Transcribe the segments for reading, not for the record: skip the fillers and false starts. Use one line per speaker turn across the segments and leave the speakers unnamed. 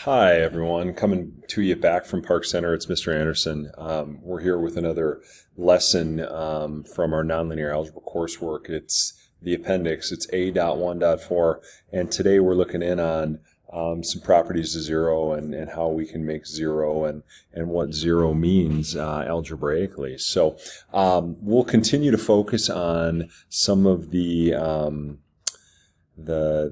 Hi, everyone. Coming to you back from Park Center. It's Mr. Anderson. We're here with another lesson from our nonlinear algebra coursework. It's the appendix. It's A.1.4. And today we're looking in on some properties of zero and how we can make zero and what zero means algebraically. So we'll continue to focus on some of the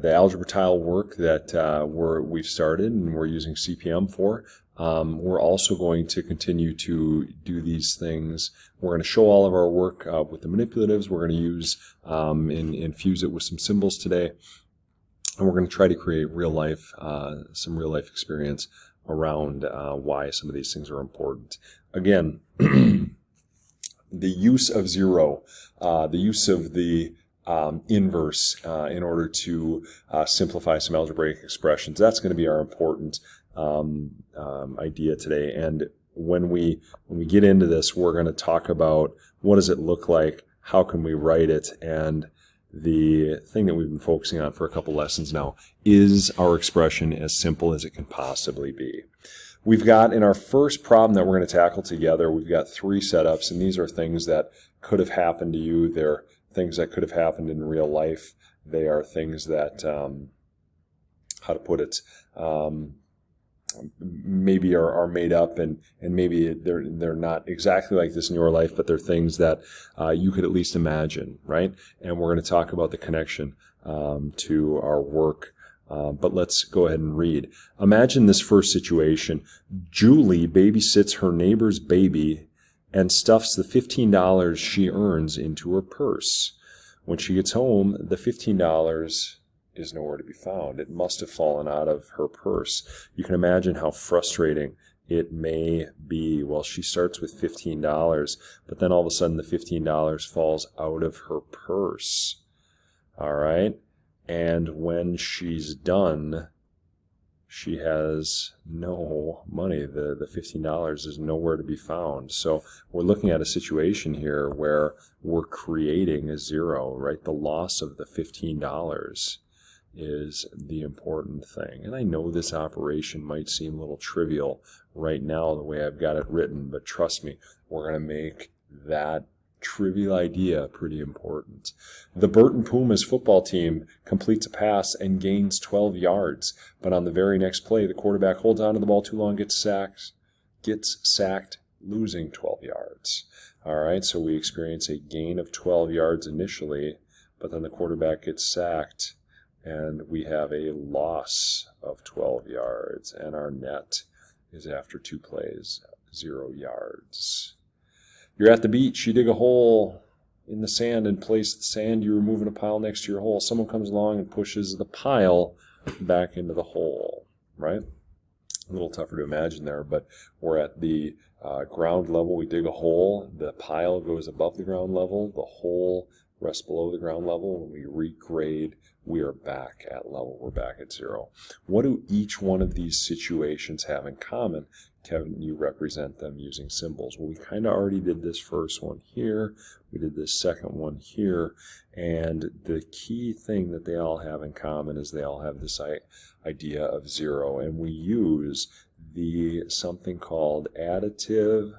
algebra tile work that we've started and we're using CPM for. We're also going to continue to do these things. We're going to show all of our work with the manipulatives. We're going to use and fuse it with some symbols today. And we're going to try to create some real life experience around why some of these things are important. Again, the use of zero, the use of the inverse in order to simplify some algebraic expressions. That's going to be our important idea today. And when we get into this, we're going to talk about what does it look like, how can we write it, and the thing that we've been focusing on for a couple lessons now is our expression as simple as it can possibly be. We've got in our first problem that we're going to tackle together, we've got three setups, and these are things that could have happened to you. They're things that could have happened in real life. They are things that, how to put it, maybe are made up and maybe they're not exactly like this in your life, but they're things that you could at least imagine, right? And we're going to talk about the connection to our work. But let's go ahead and read. Imagine this first situation. Julie babysits her neighbor's baby and stuffs the $15 she earns into her purse. When she gets home, the $15 is nowhere to be found. It must have fallen out of her purse. You can imagine how frustrating it may be. Well, she starts with $15, but then all of a sudden the $15 falls out of her purse. All right? And when she's done, she has no money. The $15 is nowhere to be found. So we're looking at a situation here where we're creating a zero, right? The loss of the $15 is the important thing. And I know this operation might seem a little trivial right now the way I've got it written, but trust me, we're going to make that trivial idea pretty important. The Burton Pumas football team completes a pass and gains 12 yards, but on the very next play, the quarterback holds on to the ball too long, gets sacked, losing 12 yards. All right, so we experience a gain of 12 yards initially, but then the quarterback gets sacked, and we have a loss of 12 yards, and our net is after 2 plays, 0 yards. You're at the beach, you dig a hole in the sand and place the sand, you remove in a pile next to your hole. Someone comes along and pushes the pile back into the hole, right? A little tougher to imagine there, but we're at the ground level. We dig a hole, the pile goes above the ground level, the hole rests below the ground level. When we regrade, we are back at level. We're back at zero. What do each one of these situations have in common? Can you represent them using symbols? Well, we kind of already did this first one here. We did this second one here. And the key thing that they all have in common is they all have this idea of zero. And we use something called additive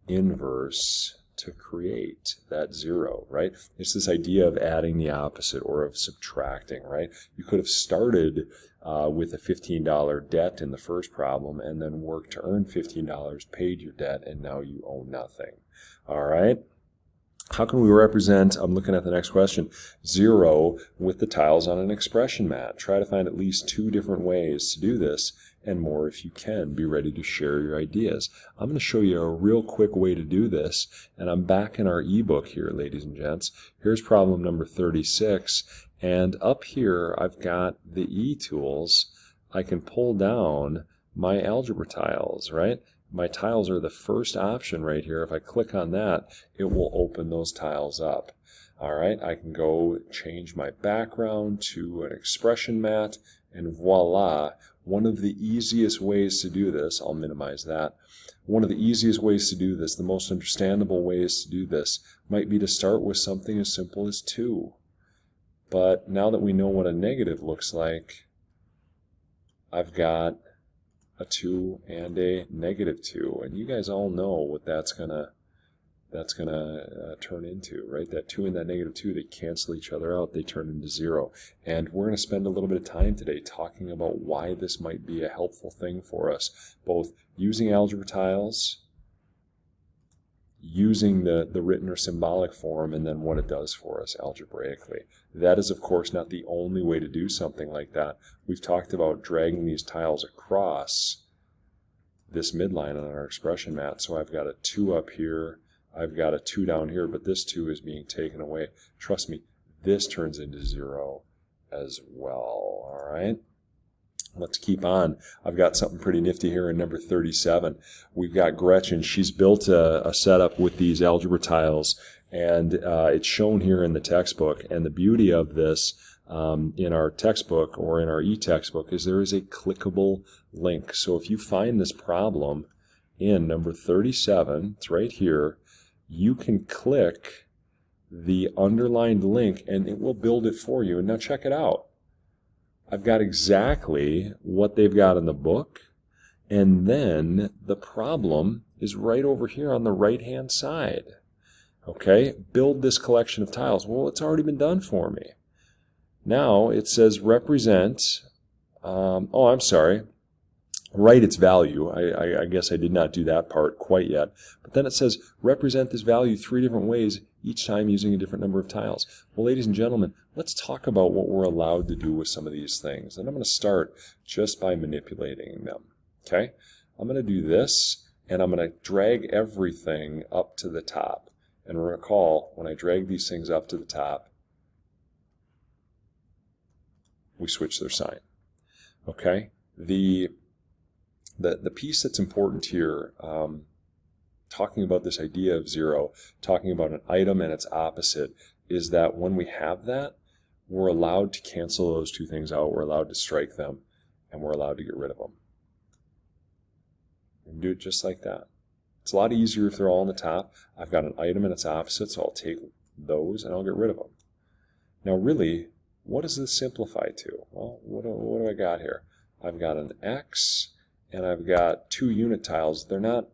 inverse to create that zero, right? It's this idea of adding the opposite or of subtracting, right? You could have started with a $15 debt in the first problem and then worked to earn $15, paid your debt, and now you owe nothing. All right? How can we represent, I'm looking at the next question, zero with the tiles on an expression mat? Try to find at least 2 different ways to do this, and more if you can. Be ready to share your ideas. I'm going to show you a real quick way to do this, and I'm back in our ebook here, ladies and gents. Here's problem number 36, and up here I've got the E-tools. I can pull down my algebra tiles, right? My tiles are the first option right here. If I click on that, it will open those tiles up. All right, I can go change my background to an expression mat, and voila, one of the easiest ways to do this, I'll minimize that, one of the easiest ways to do this, the most understandable ways to do this, might be to start with something as simple as 2. But now that we know what a negative looks like, I've got a 2 and a -2, and you guys all know what that's gonna turn into, right? That 2 and that -2, they cancel each other out, they turn into 0. And we're going to spend a little bit of time today talking about why this might be a helpful thing for us, both using algebra tiles, using the written or symbolic form, and then what it does for us algebraically. That is, of course, not the only way to do something like that. We've talked about dragging these tiles across this midline on our expression mat. So I've got a 2 up here, I've got a 2 down here, but this 2 is being taken away. Trust me, this turns into 0 as well, all right? Let's keep on. I've got something pretty nifty here in number 37. We've got Gretchen. She's built a setup with these algebra tiles, and it's shown here in the textbook. And the beauty of this in our textbook or in our e-textbook is there is a clickable link. So if you find this problem in number 37, it's right here, you can click the underlined link and it will build it for you. And now check it out. I've got exactly what they've got in the book, and then the problem is right over here on the right-hand side. Okay, build this collection of tiles. Well, it's already been done for me. Now it says represent, I'm sorry, write its value. I guess I did not do that part quite yet. But then it says represent this value 3 different ways, each time using a different number of tiles. Well, ladies and gentlemen, let's talk about what we're allowed to do with some of these things. And I'm going to start just by manipulating them. Okay? I'm going to do this, and I'm going to drag everything up to the top. And recall, when I drag these things up to the top, we switch their sign. Okay? The piece that's important here, talking about this idea of 0, talking about an item and its opposite, is that when we have that, we're allowed to cancel those two things out, we're allowed to strike them, and we're allowed to get rid of them. We can do it just like that. It's a lot easier if they're all on the top. I've got an item and its opposite, so I'll take those and I'll get rid of them. Now really, what does this simplify to? Well, what do I got here? I've got an X, and I've got 2 unit tiles. They're not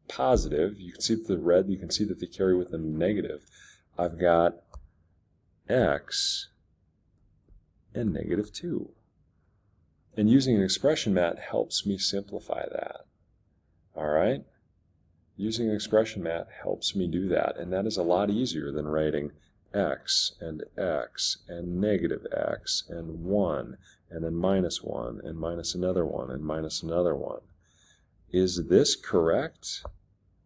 positive. You can see that they're red. You can see that they carry with them negative. I've got X and -2. And using an expression mat helps me simplify that. All right? Using an expression mat helps me do that. And that is a lot easier than writing X and X and -X and 1 and then -1 and minus another 1 and minus another 1. Is this correct?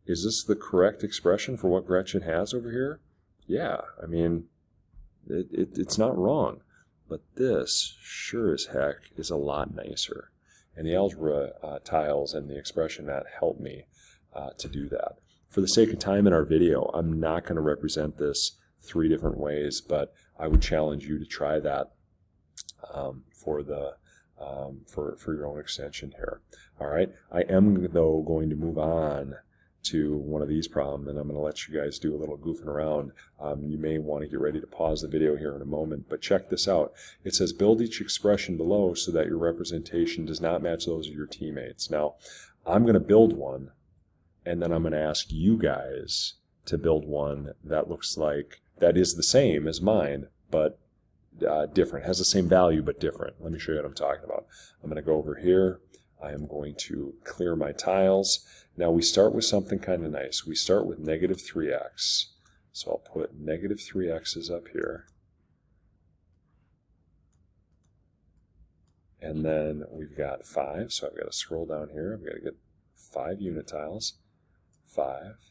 Is this the correct expression for what Gretchen has over here? Yeah, I mean, it's not wrong. But this, sure as heck, is a lot nicer. And the algebra tiles and the expression mat help me to do that. For the sake of time in our video, I'm not going to represent this 3 different ways, but I would challenge you to try that for your own extension here. All right, I am though going to move on to one of these problems, and I'm going to let you guys do a little goofing around. You may want to get ready to pause the video here in a moment, but check this out. It says build each expression below so that your representation does not match those of your teammates. Now, I'm going to build one, and then I'm going to ask you guys to build one that looks like, that is the same as mine, but different, has the same value but different. Let me show you what I'm talking about. I'm going to go over here. I am going to clear my tiles. Now we start with something kind of nice. We start with -3x. So I'll put -3x's up here. And then we've got 5, so I've got to scroll down here. I've got to get 5 unit tiles. 5.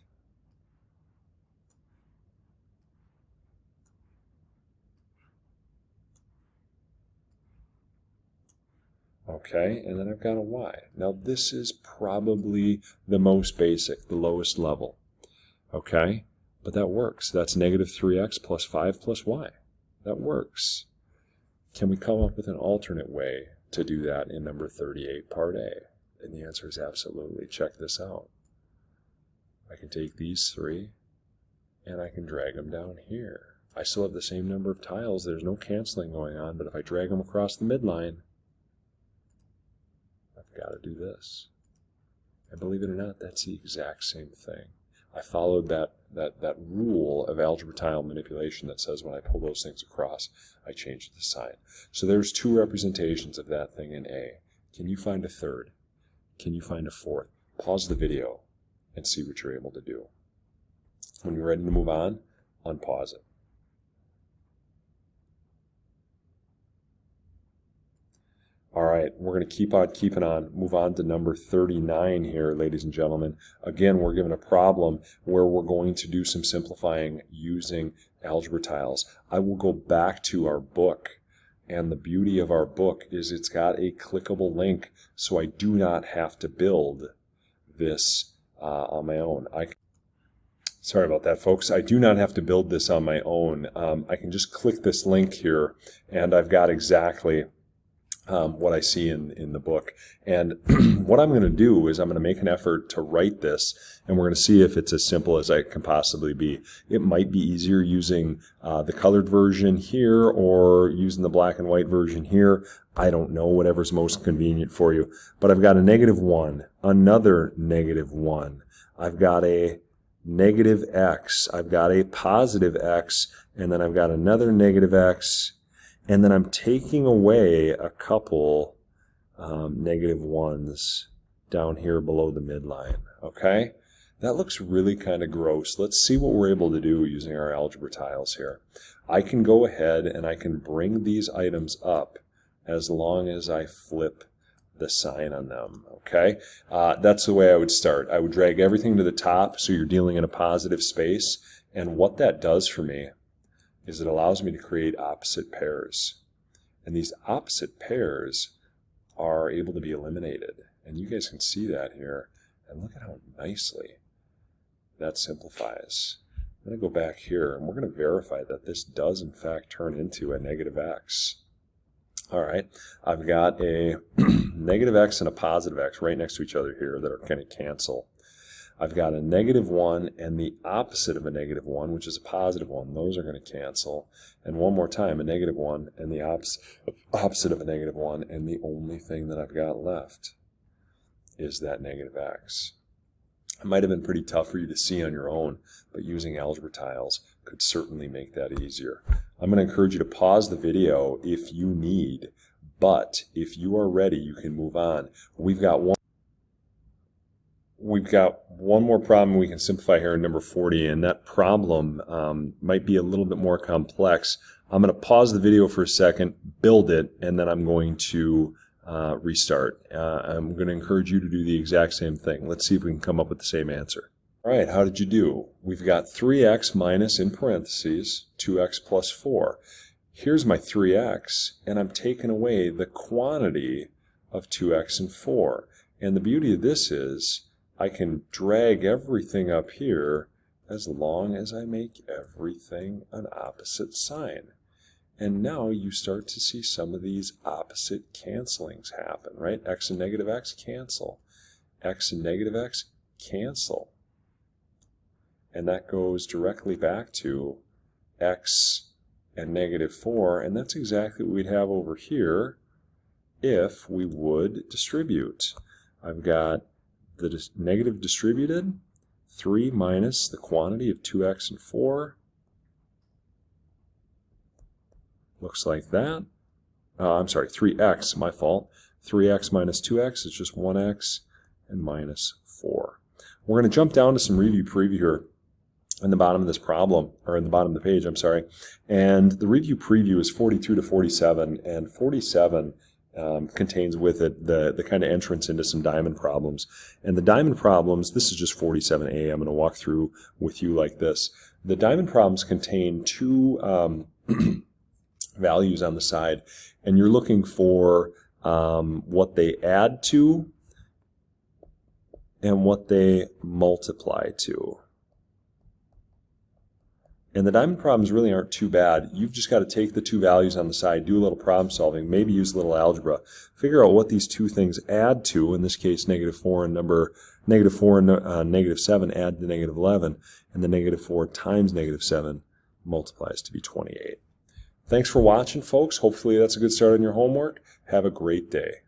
Okay, and then I've got a y. Now this is probably the most basic, the lowest level. Okay, but that works. That's -3x plus 5 plus y. That works. Can we come up with an alternate way to do that in number 38, part A? And the answer is absolutely. Check this out. I can take these 3 and I can drag them down here. I still have the same number of tiles. There's no canceling going on, but if I drag them across the midline, I've got to do this. And believe it or not, that's the exact same thing. I followed that rule of algebra tile manipulation that says when I pull those things across, I change the sign. So there's two representations of that thing in A. Can you find a third? Can you find a fourth? Pause the video and see what you're able to do. When you're ready to move on, unpause it. All right, we're going to keep on keeping on, move on to number 39 here, ladies and gentlemen. Again, we're given a problem where we're going to do some simplifying using algebra tiles. I will go back to our book, and the beauty of our book is it's got a clickable link, so I do not have to build this on my own. Sorry about that, folks. I do not have to build this on my own. I can just click this link here, and I've got exactly what I see in the book. And what I'm going to do is I'm going to make an effort to write this, and we're going to see if it's as simple as I can possibly be. It might be easier using the colored version here or using the black and white version here. I don't know, whatever's most convenient for you. But I've got a -1, another -1. I've got a negative x. I've got a positive x, and then I've got another negative x. And then I'm taking away a couple -1s down here below the midline, okay? That looks really kind of gross. Let's see what we're able to do using our algebra tiles here. I can go ahead and I can bring these items up as long as I flip the sign on them, okay? That's the way I would start. I would drag everything to the top so you're dealing in a positive space. And what that does for me is it allows me to create opposite pairs. And these opposite pairs are able to be eliminated. And you guys can see that here. And look at how nicely that simplifies. I'm going to go back here, and we're going to verify that this does, in fact, turn into a -x. All right, I've got a -x and a positive x right next to each other here that are going to cancel. I've got a -1 and the opposite of a -1, which is a +1. Those are going to cancel. And one more time, a -1 and the opposite of a -1. And the only thing that I've got left is that -x. It might have been pretty tough for you to see on your own, but using algebra tiles could certainly make that easier. I'm going to encourage you to pause the video if you need, but if you are ready, you can move on. We've got one more problem we can simplify here in number 40, and that problem might be a little bit more complex. I'm going to pause the video for a second, build it, and then I'm going to restart. I'm going to encourage you to do the exact same thing. Let's see if we can come up with the same answer. All right, how did you do? We've got 3x minus, in parentheses, 2x plus 4. Here's my 3x, and I'm taking away the quantity of 2x and 4. And the beauty of this is I can drag everything up here as long as I make everything an opposite sign. And now you start to see some of these opposite cancelings happen, right? X and -x cancel. X and -x cancel. And that goes directly back to x and -4, and that's exactly what we'd have over here if we would distribute. I've got the negative distributed, 3 minus the quantity of 2x and 4. Looks like that. I'm sorry, 3x, my fault. 3x minus 2x is just 1x and minus 4. We're going to jump down to some review preview here in the bottom of this problem, or in the bottom of the page, I'm sorry. And the review preview is 42 to 47, and 47 contains with it the kind of entrance into some diamond problems. And the diamond problems, this is just 47A, I'm going to walk through with you like this. The diamond problems contain two values on the side, and you're looking for what they add to and what they multiply to. And the diamond problems really aren't too bad. You've just got to take the two values on the side, do a little problem solving, maybe use a little algebra, figure out what these two things add to. In this case, -4 and -7 add to -11, and the -4 times -7 multiplies to be 28. Thanks for watching, folks. Hopefully that's a good start on your homework. Have a great day.